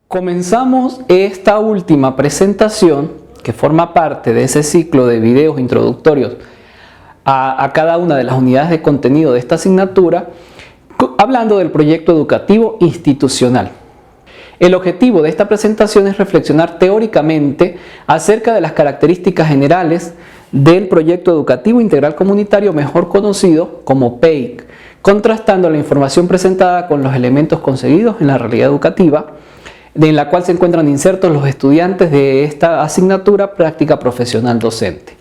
Comenzamos esta última presentación, que forma parte de ese ciclo de videos introductorios a cada una de las unidades de contenido de esta asignatura, hablando del proyecto educativo institucional. El objetivo de esta presentación es reflexionar teóricamente acerca de las características generales del proyecto educativo integral comunitario, mejor conocido como PEIC, contrastando la información presentada con los elementos conseguidos en la realidad educativa, en la cual se encuentran insertos los estudiantes de esta asignatura práctica profesional docente.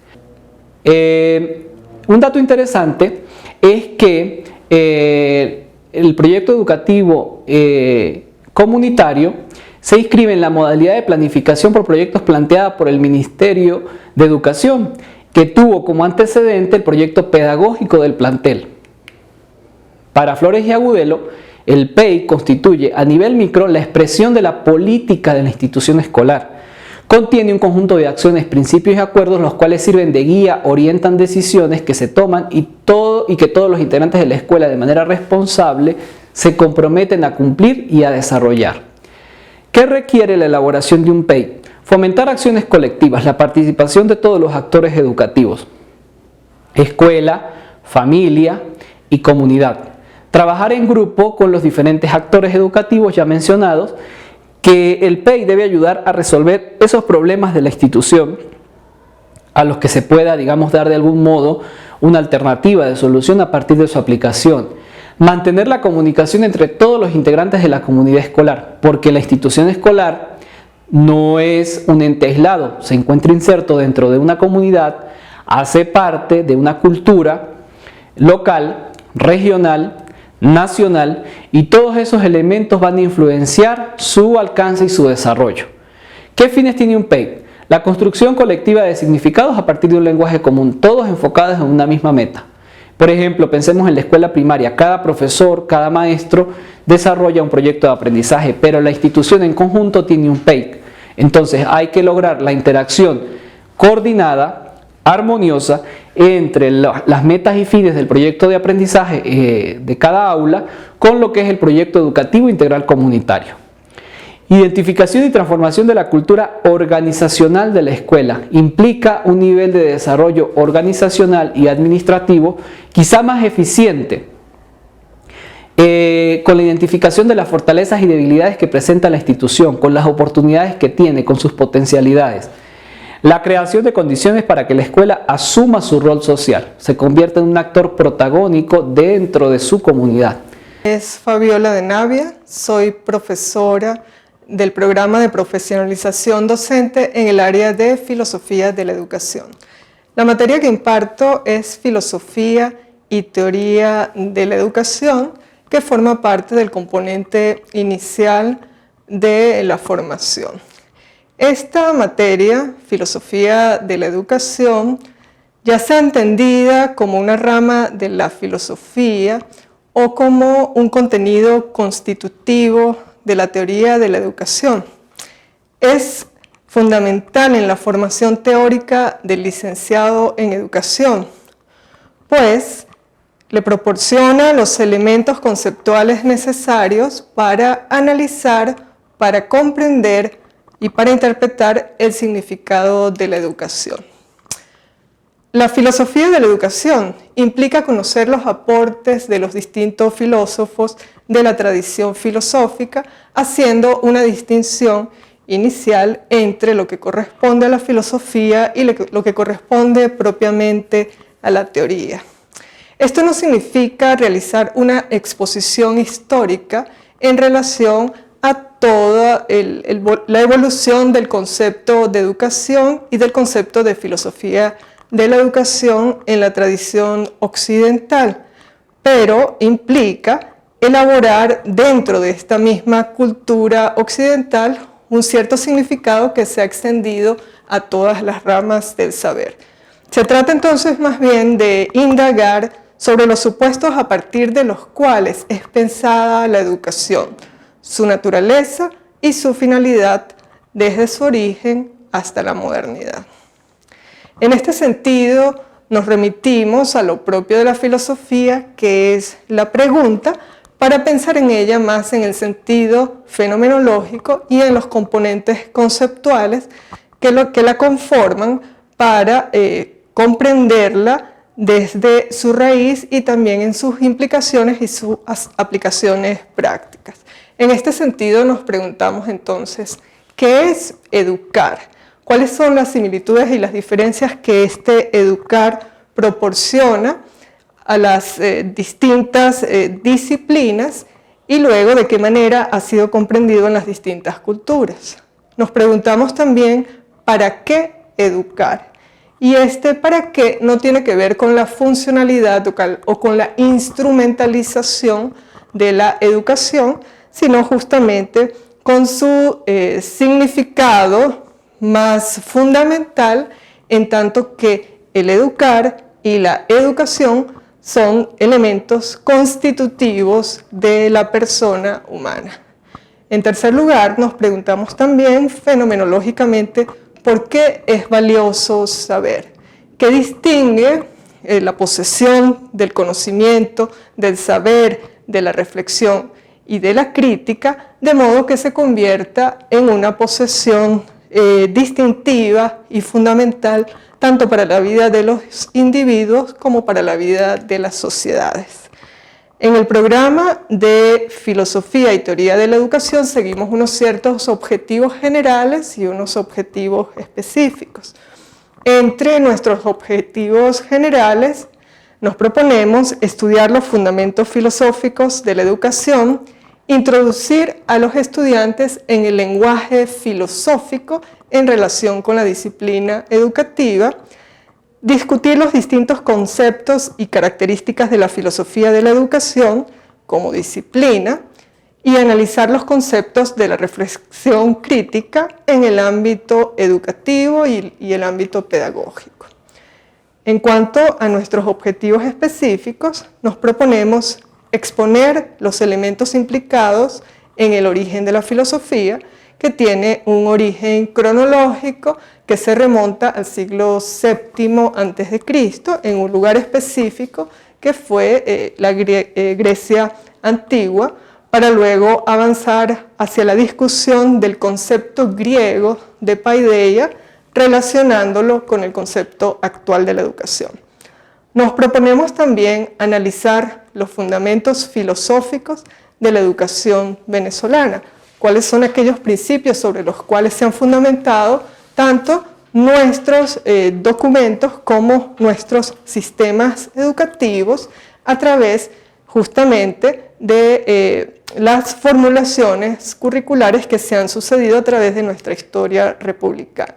Un dato interesante es que el proyecto educativo comunitario se inscribe en la modalidad de planificación por proyectos planteada por el Ministerio de Educación, que tuvo como antecedente el proyecto pedagógico del plantel. Para Flores y Agudelo, el PEIC constituye a nivel micro la expresión de la política de la institución escolar. Contiene un conjunto de acciones, principios y acuerdos los cuales sirven de guía, orientan decisiones que se toman y que todos los integrantes de la escuela de manera responsable se comprometen a cumplir y a desarrollar. ¿Qué requiere la elaboración de un PEIC? Fomentar acciones colectivas, la participación de todos los actores educativos, escuela, familia y comunidad. Trabajar en grupo con los diferentes actores educativos ya mencionados, que el PEIC debe ayudar a resolver esos problemas de la institución a los que se pueda, dar de algún modo una alternativa de solución a partir de su aplicación. Mantener la comunicación entre todos los integrantes de la comunidad escolar, porque la institución escolar no es un ente aislado, se encuentra inserto dentro de una comunidad, hace parte de una cultura local, regional, nacional, y todos esos elementos van a influenciar su alcance y su desarrollo. ¿Qué fines tiene un PEIC? La construcción colectiva de significados a partir de un lenguaje común, todos enfocados en una misma meta. Por ejemplo, pensemos en la escuela primaria, cada profesor, cada maestro desarrolla un proyecto de aprendizaje, pero la institución en conjunto tiene un PEIC. Entonces hay que lograr la interacción coordinada, armoniosa, entre las metas y fines del proyecto de aprendizaje de cada aula con lo que es el proyecto educativo integral comunitario. Identificación y transformación de la cultura organizacional de la escuela implica un nivel de desarrollo organizacional y administrativo quizá más eficiente, con la identificación de las fortalezas y debilidades que presenta la institución, con las oportunidades que tiene, con sus potencialidades. La creación de condiciones para que la escuela asuma su rol social, se convierta en un actor protagónico dentro de su comunidad. Es Fabiola de Navia, soy profesora del programa de profesionalización docente en el área de filosofía de la educación. La materia que imparto es filosofía y teoría de la educación, que forma parte del componente inicial de la formación. Esta materia, filosofía de la educación, ya sea entendida como una rama de la filosofía o como un contenido constitutivo de la teoría de la educación, es fundamental en la formación teórica del licenciado en educación, pues le proporciona los elementos conceptuales necesarios para analizar, para comprender y para interpretar el significado de la educación. La filosofía de la educación implica conocer los aportes de los distintos filósofos de la tradición filosófica, haciendo una distinción inicial entre lo que corresponde a la filosofía y lo que corresponde propiamente a la teoría. Esto no significa realizar una exposición histórica en relación a toda la evolución del concepto de educación y del concepto de filosofía de la educación en la tradición occidental, pero implica elaborar dentro de esta misma cultura occidental un cierto significado que se ha extendido a todas las ramas del saber. Se trata entonces más bien de indagar sobre los supuestos a partir de los cuales es pensada la educación, su naturaleza y su finalidad desde su origen hasta la modernidad. En este sentido, nos remitimos a lo propio de la filosofía, que es la pregunta, para pensar en ella más en el sentido fenomenológico y en los componentes conceptuales que la conforman para comprenderla desde su raíz y también en sus implicaciones y sus aplicaciones prácticas. En este sentido nos preguntamos entonces, ¿qué es educar? ¿Cuáles son las similitudes y las diferencias que este educar proporciona a las distintas disciplinas y luego de qué manera ha sido comprendido en las distintas culturas? Nos preguntamos también, ¿para qué educar? Y este para qué no tiene que ver con la funcionalidad o con la instrumentalización de la educación, sino justamente con su significado más fundamental, en tanto que el educar y la educación son elementos constitutivos de la persona humana. En tercer lugar, nos preguntamos también fenomenológicamente ¿por qué es valioso saber? ¿Qué distingue la posesión del conocimiento, del saber, de la reflexión y de la crítica, de modo que se convierta en una posesión distintiva y fundamental tanto para la vida de los individuos como para la vida de las sociedades? En el programa de Filosofía y Teoría de la Educación seguimos unos ciertos objetivos generales y unos objetivos específicos. Entre nuestros objetivos generales nos proponemos estudiar los fundamentos filosóficos de la educación, introducir a los estudiantes en el lenguaje filosófico en relación con la disciplina educativa, discutir los distintos conceptos y características de la filosofía de la educación como disciplina y analizar los conceptos de la reflexión crítica en el ámbito educativo y el ámbito pedagógico. En cuanto a nuestros objetivos específicos, nos proponemos exponer los elementos implicados en el origen de la filosofía, que tiene un origen cronológico que se remonta al siglo VII a.C. en un lugar específico que fue la Grecia antigua, para luego avanzar hacia la discusión del concepto griego de paideia, relacionándolo con el concepto actual de la educación. Nos proponemos también analizar los fundamentos filosóficos de la educación venezolana, cuáles son aquellos principios sobre los cuales se han fundamentado tanto nuestros documentos como nuestros sistemas educativos a través justamente de las formulaciones curriculares que se han sucedido a través de nuestra historia republicana.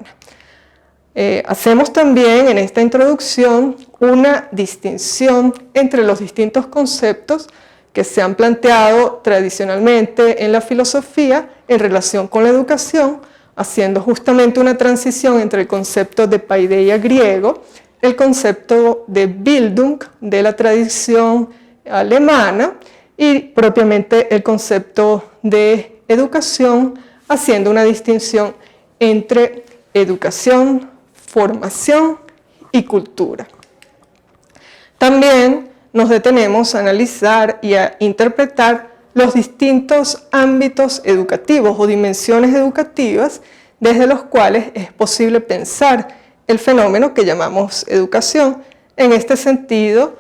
Hacemos también en esta introducción una distinción entre los distintos conceptos que se han planteado tradicionalmente en la filosofía en relación con la educación, haciendo justamente una transición entre el concepto de paideia griego, el concepto de Bildung de la tradición alemana y propiamente el concepto de educación, haciendo una distinción entre educación, formación y cultura. También nos detenemos a analizar y a interpretar los distintos ámbitos educativos o dimensiones educativas desde los cuales es posible pensar el fenómeno que llamamos educación. En este sentido,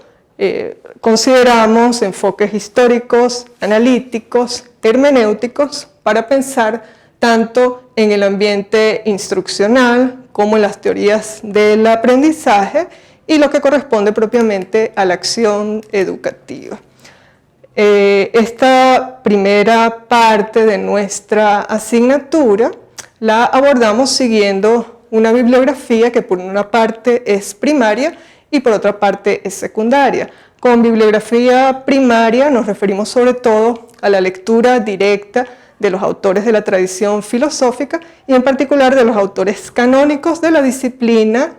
consideramos enfoques históricos, analíticos, hermenéuticos para pensar tanto en el ambiente instruccional como en las teorías del aprendizaje y lo que corresponde propiamente a la acción educativa. Esta primera parte de nuestra asignatura la abordamos siguiendo una bibliografía que por una parte es primaria y por otra parte es secundaria. Con bibliografía primaria nos referimos sobre todo a la lectura directa de los autores de la tradición filosófica y en particular de los autores canónicos de la disciplina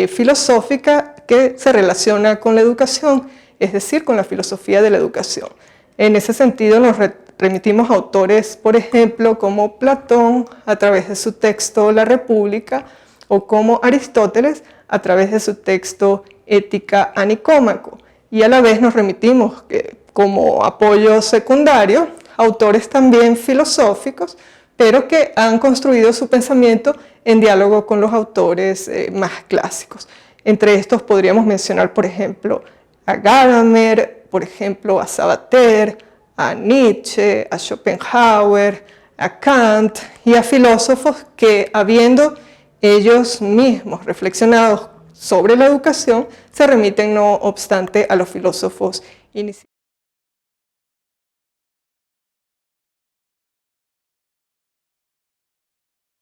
filosófica que se relaciona con la educación, es decir, con la filosofía de la educación. En ese sentido nos remitimos a autores, por ejemplo, como Platón a través de su texto La República o como Aristóteles a través de su texto Ética a Nicómaco. Y a la vez nos remitimos, como apoyo secundario autores también filosóficos, pero que han construido su pensamiento en diálogo con los autores más clásicos. Entre estos podríamos mencionar, por ejemplo, a Gadamer, por ejemplo, a Sabater, a Nietzsche, a Schopenhauer, a Kant y a filósofos que, habiendo ellos mismos reflexionado sobre la educación, se remiten no obstante a los filósofos iniciales.